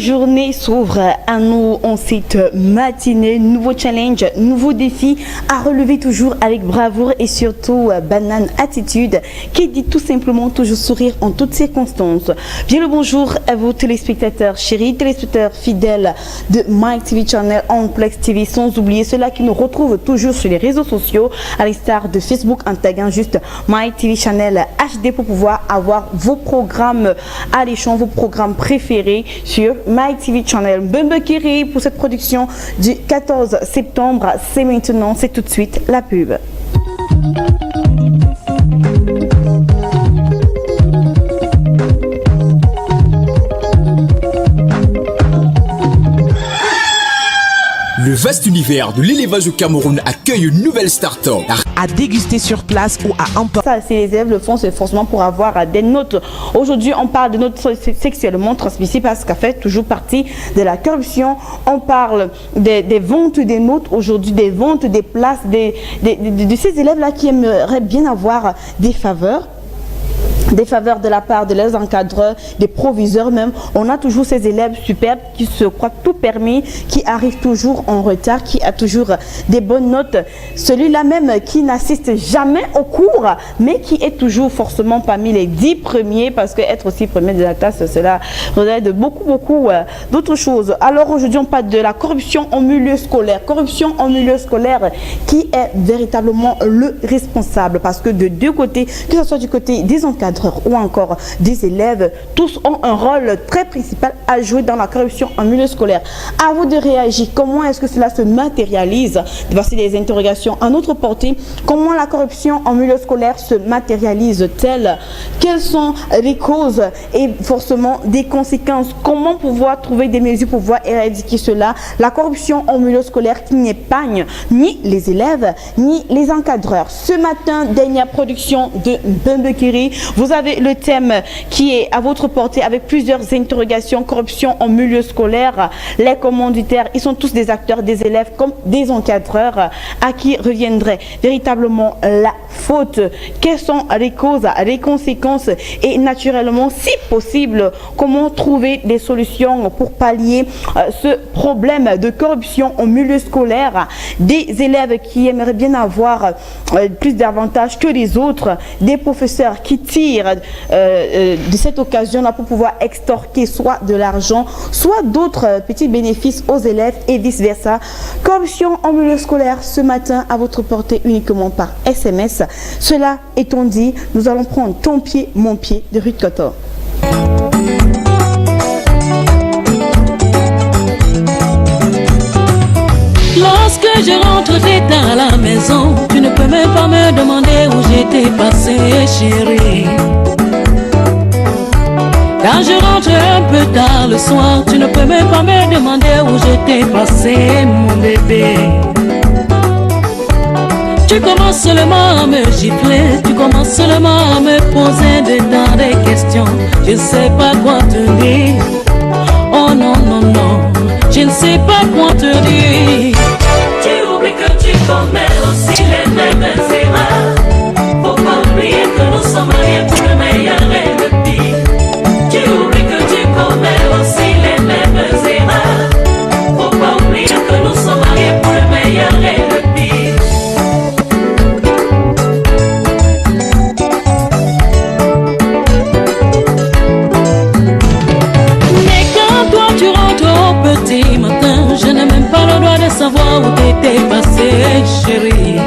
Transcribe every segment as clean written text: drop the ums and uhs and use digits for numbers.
journée s'ouvre à nous en cette matinée. Nouveau challenge, nouveau défi à relever toujours avec bravoure et surtout banane attitude qui dit tout simplement toujours sourire en toutes circonstances. Bien le bonjour à vous téléspectateurs chéris, téléspectateurs fidèles de Mike TV Channel, Amplex TV, sans oublier ceux-là qui nous retrouvent toujours sur les réseaux sociaux à l'instar de Facebook en taguant juste Mike TV Channel HD pour pouvoir avoir vos programmes alléchants, vos programmes préférés sur My TV Channel. Mbembekiri pour cette production du 14 septembre. C'est maintenant, c'est tout de suite la pub. Le vaste univers de l'élevage au Cameroun accueille une nouvelle start-up. À déguster sur place ou à emporter. Ça, si les élèves le font, c'est forcément pour avoir des notes. Aujourd'hui, on parle de notes sexuellement transmissibles parce qu'en fait, toujours partie de la corruption. On parle des ventes des notes aujourd'hui, des ventes des places, de ces élèves-là qui aimeraient bien avoir des faveurs de la part de leurs encadreurs, des proviseurs même. On a toujours ces élèves superbes qui se croient tout permis, qui arrivent toujours en retard, qui a toujours des bonnes notes. Celui-là même qui n'assiste jamais au cours, mais qui est toujours forcément parmi les 10 premiers, parce que être aussi premier de la classe, cela relève de beaucoup d'autres choses. Alors aujourd'hui, on parle de la corruption en milieu scolaire. Corruption en milieu scolaire qui est véritablement le responsable, parce que de deux côtés, que ce soit du côté des encadreurs ou encore des élèves, tous ont un rôle très principal à jouer dans la corruption en milieu scolaire. À vous de réagir. Comment est-ce que cela se matérialise? Voici des interrogations à notre portée. Comment la corruption en milieu scolaire se matérialise-t-elle? Quelles sont les causes et forcément des conséquences? Comment pouvoir trouver des mesures pour pouvoir éradiquer cela? La corruption en milieu scolaire qui n'épargne ni les élèves ni les encadreurs. Ce matin, dernière production de Mbembekiri. Vous avez le thème qui est à votre portée avec plusieurs interrogations. Corruption en milieu scolaire. Les commanditaires, ils sont tous des acteurs, des élèves comme des encadreurs. À qui reviendrait véritablement la faute? Quelles sont les causes, les conséquences? Et naturellement, si possible, comment trouver des solutions pour pallier ce problème de corruption en milieu scolaire? Des élèves qui aimeraient bien avoir plus d'avantages que les autres. Des professeurs qui tirent de cette occasion-là pour pouvoir extorquer soit de l'argent, soit d'autres petits bénéfices aux élèves et vice-versa. Corruption en milieu scolaire ce matin à votre portée uniquement par SMS. Cela étant dit, nous allons prendre Ton pied, mon pied de Ruth Kotor. Lorsque je rentre à la maison, tu ne peux même pas me demander où j'étais passé, chérie. Quand je rentre un peu tard le soir, tu ne peux même pas me demander où j'étais passé, mon bébé. Tu commences seulement à me gifler, tu commences seulement à me poser des questions. Je ne sais pas quoi te dire. Oh non, non, non, je ne sais pas quoi te dire. Tu oublies que tu commets aussi les mêmes erreurs. Faut pas oublier que nous sommes mariés pour le meilleur et le pire. Tu oublies que tu commets aussi les mêmes erreurs. Faut pas oublier que nous sommes mariés pour le meilleur et le pire. Mais quand toi tu rentres au petit matin, je n'ai même pas le droit de savoir où t'étais passé, chérie.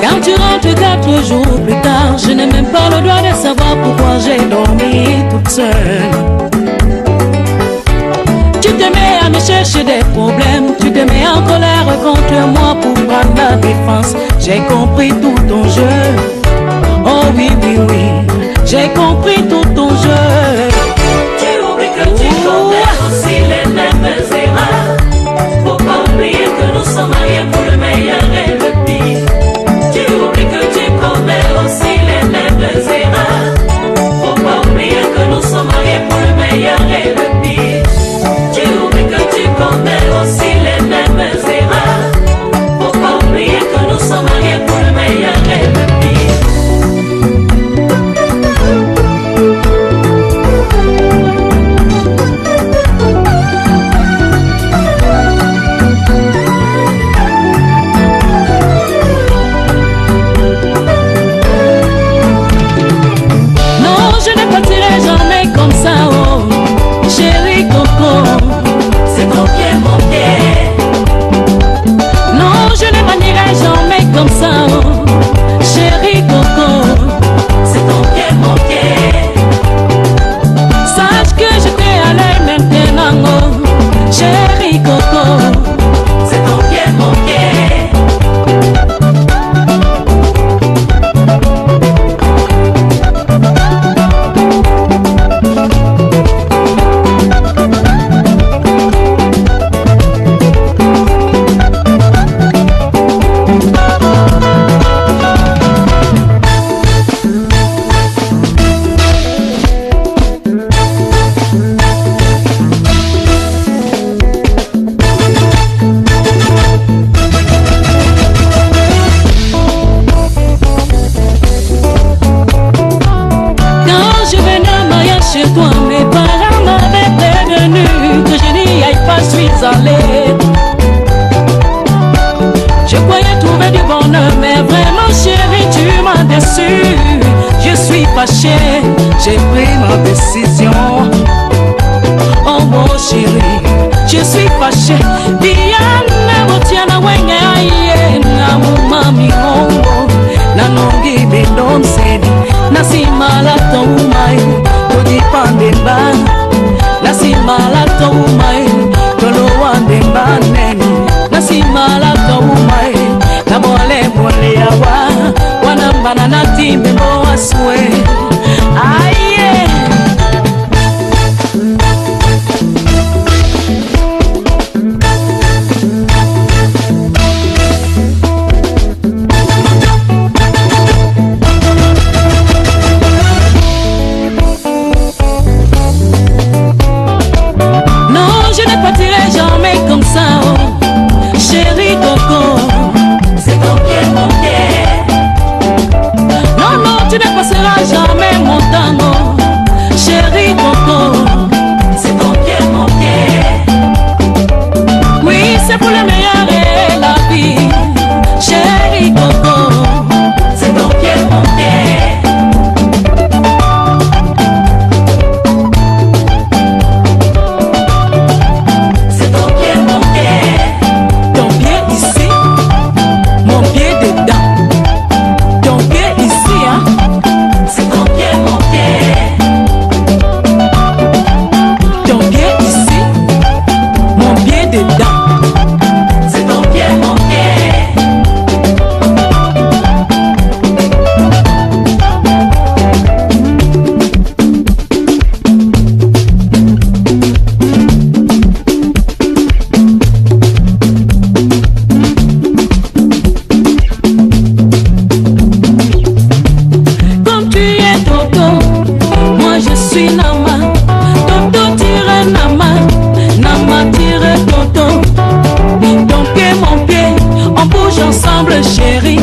Quand tu rentres 4 jours plus tard, je n'ai même pas le droit de savoir pourquoi j'ai dormi toute seule. Tu te mets à me chercher des problèmes, tu te mets en colère contre moi pour prendre la défense. J'ai compris tout ton jeu. Oh oui, oui, oui, j'ai compris tout ton jeu. Tu oublies que tu commets aussi les mêmes erreurs. Faut pas oublier que nous sommes mariés pour le meilleur et le pire. Tu oublies que tu commets aussi les mêmes erreurs. Faut pas oublier que nous sommes mariés pour le meilleur et le pire. Tu oublies que tu commets aussi les mêmes erreurs. Faut pas oublier que nous sommes mariés pour le meilleur et le pire. comme ça, oh. Chérie Coco, c'est ton pied, mon pied. Sache que je t'ai à l'œil maintenant, oh. Chérie Coco, c'est ton pied, mon pied. Je croyais trouver du bonheur, mais vraiment chérie, tu m'as déçu. Je suis fâchée, j'ai pris ma décision. Oh mon chéri, je suis fâchée. Diana botiana wenge aye na mumami hongo na nongi bedon sedi na simala to umai to dipande ba na simala to umai to lo wande ba neni na simala to umai na mole yawa wana mbana na timbe mo aswe aye. Chérie Coco, c'est ton pied, mon pied. Non, non, tu ne passeras jamais mon tango. Chérie Coco, c'est ton pied, mon pied. Oui, c'est pour le meilleur et la vie. Chérie Coco, c'est ton pied, mon pied. Chérie,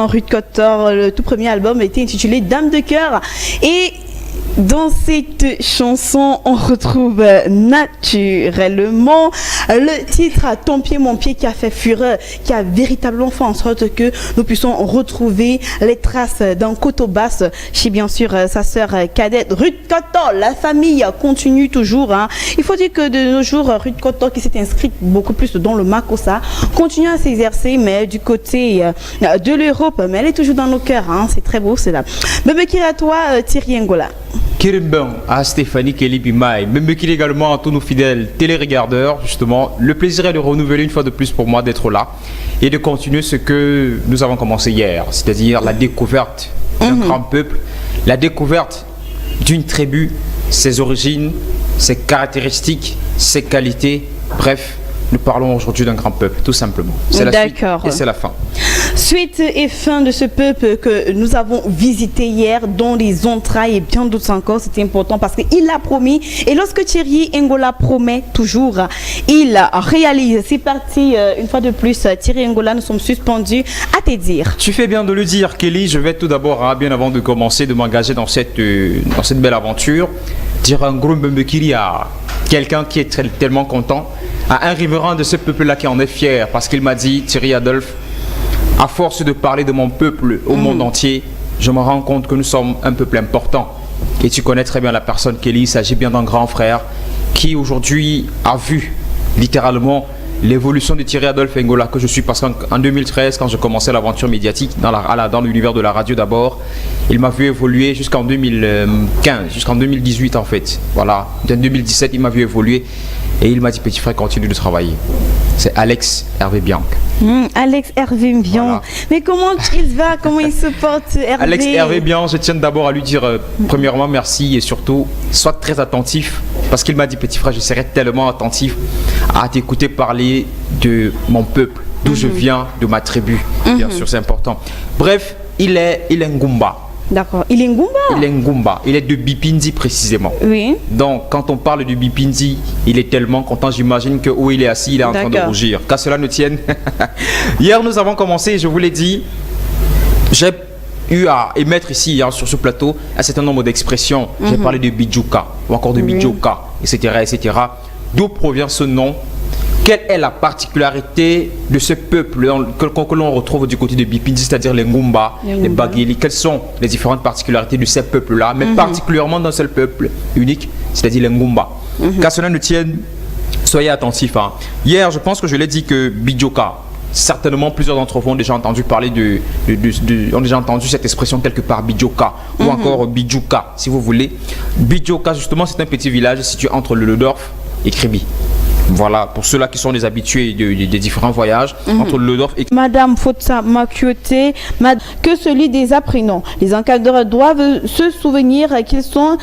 Ruth Cotor, le tout premier album a été intitulé Dame de cœur et dans cette chanson, on retrouve naturellement le titre « Ton pied, mon pied » qui a fait fureur, qui a véritablement fait en sorte que nous puissions retrouver les traces d'un Coteau Basse chez bien sûr sa sœur cadette Ruth Cotor. La famille continue toujours. Hein. Il faut dire que de nos jours, Ruth Cotor qui s'est inscrite beaucoup plus dans le Makossa continue à s'exercer, mais du côté de l'Europe. Mais elle est toujours dans nos cœurs. Hein. C'est très beau cela. Bébé Kiri à toi, Thierry Ngola. Kiribin à Stéphanie Kelly Bimaï, même également à tous nos fidèles téléregardeurs, justement, le plaisir est de renouveler une fois de plus pour moi d'être là et de continuer ce que nous avons commencé hier, c'est-à-dire la découverte d'un grand peuple, la découverte d'une tribu, ses origines, ses caractéristiques, ses qualités, bref. Nous parlons aujourd'hui d'un grand peuple, tout simplement. C'est la suite et c'est la fin. Suite et fin de ce peuple que nous avons visité hier, dont les entrailles et bien d'autres encore, c'était important parce qu'il l'a promis. Et lorsque Thierry Ngola promet toujours, il réalise. C'est parti, une fois de plus, Thierry Ngola, nous sommes suspendus. À te dire. Tu fais bien de le dire, Kelly. Je vais tout d'abord, bien avant de commencer, de m'engager dans cette belle aventure, dire un gros mbekiri à quelqu'un qui est tellement content, à un riverain de ce peuple-là qui en est fier, parce qu'il m'a dit, Thierry Adolphe, à force de parler de mon peuple au monde entier, je me rends compte que nous sommes un peuple important. Et tu connais très bien la personne Kelly, il s'agit bien d'un grand frère qui aujourd'hui a vu littéralement l'évolution de Thierry Adolphe Ngola que je suis, parce qu'en 2013, quand je commençais l'aventure médiatique dans l'univers de la radio d'abord, il m'a vu évoluer jusqu'en 2015, jusqu'en 2018 en fait. Voilà, en 2017, il m'a vu évoluer et il m'a dit, petit frère, continue de travailler. C'est Alex Hervé Bianc. Alex Hervé Bianc. Voilà. Mais comment il va? Comment il se porte, Hervé? Alex Hervé Bianc, je tiens d'abord à lui dire premièrement merci et surtout, sois très attentif, parce qu'il m'a dit, petit frère, je serai tellement attentif à t'écouter parler de mon peuple, d'où je viens, de ma tribu. Bien sûr, c'est important. Bref, il est Ngumba. D'accord. Il est Ngumba? Il est Ngumba. Il est de Bipindi précisément. Oui. Donc, quand on parle de Bipindi, il est tellement content. J'imagine que où il est assis, il est en train de rougir. Qu'à cela ne tienne. Hier, nous avons commencé, je vous l'ai dit, j'ai eu à émettre ici, sur ce plateau, un certain nombre d'expressions. J'ai parlé de Bidjouka, ou encore de Bidjouka, etc. D'où provient ce nom? Quelle est la particularité de ce peuple que l'on retrouve du côté de Bipindi, c'est-à-dire les Ngumba, les Bageli? Quelles sont les différentes particularités de ces peuples-là, mais particulièrement d'un seul peuple unique, c'est-à-dire les Ngumba? Qu'à cela ne tienne, soyez attentifs. Hein. Hier, je pense que je l'ai dit que Bidjouka, certainement plusieurs d'entre vous ont déjà entendu parler ont déjà entendu cette expression quelque part, Bidjouka, ou encore Bidjouka, si vous voulez. Bidjouka, justement, c'est un petit village situé entre le Lodorf et Kribi. Voilà, pour ceux-là qui sont des habitués des différents voyages entre le Lodorf et... Madame Fotsa Makioté, que celui des apprenants. Les encadreurs doivent se souvenir qu'ils ont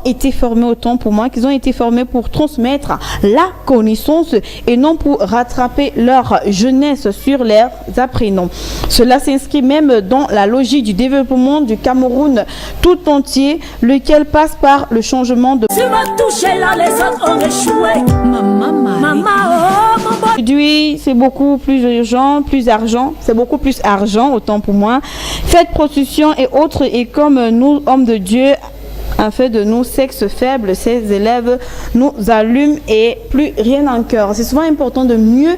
été formés, autant pour moi, qu'ils ont été formés pour transmettre la connaissance et non pour rattraper leur jeunesse sur leurs apprenants. Cela s'inscrit même dans la logique du développement du Cameroun tout entier, lequel passe par le changement de... Tu m'as touché là, les autres ont échoué. Aujourd'hui, c'est beaucoup plus urgent, plus argent. C'est beaucoup plus argent, autant pour moi. Faites procession et autres. Et comme nous, hommes de Dieu, en fait de nous, sexes faibles, ces élèves nous allument et plus rien en cœur. C'est souvent important de mieux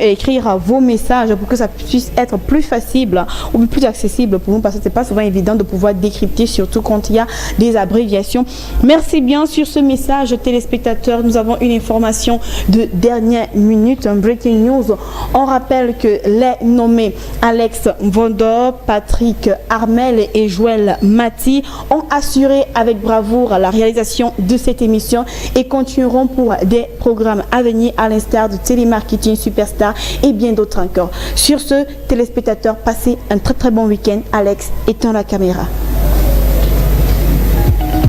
écrire vos messages pour que ça puisse être plus facile ou plus accessible pour nous, parce que c'est pas souvent évident de pouvoir décrypter, surtout quand il y a des abréviations. Merci bien sur ce message, téléspectateurs. Nous avons une information de dernière minute, un breaking news. On rappelle que les nommés Alex Vondor, Patrick Armel et Joël Mati ont assuré avec bravoure la réalisation de cette émission et continueront pour des programmes à venir, à l'instar de Télémarketing Superstar et bien d'autres encore. Sur ce, téléspectateurs, passez un très bon week-end. Alex, éteins la caméra.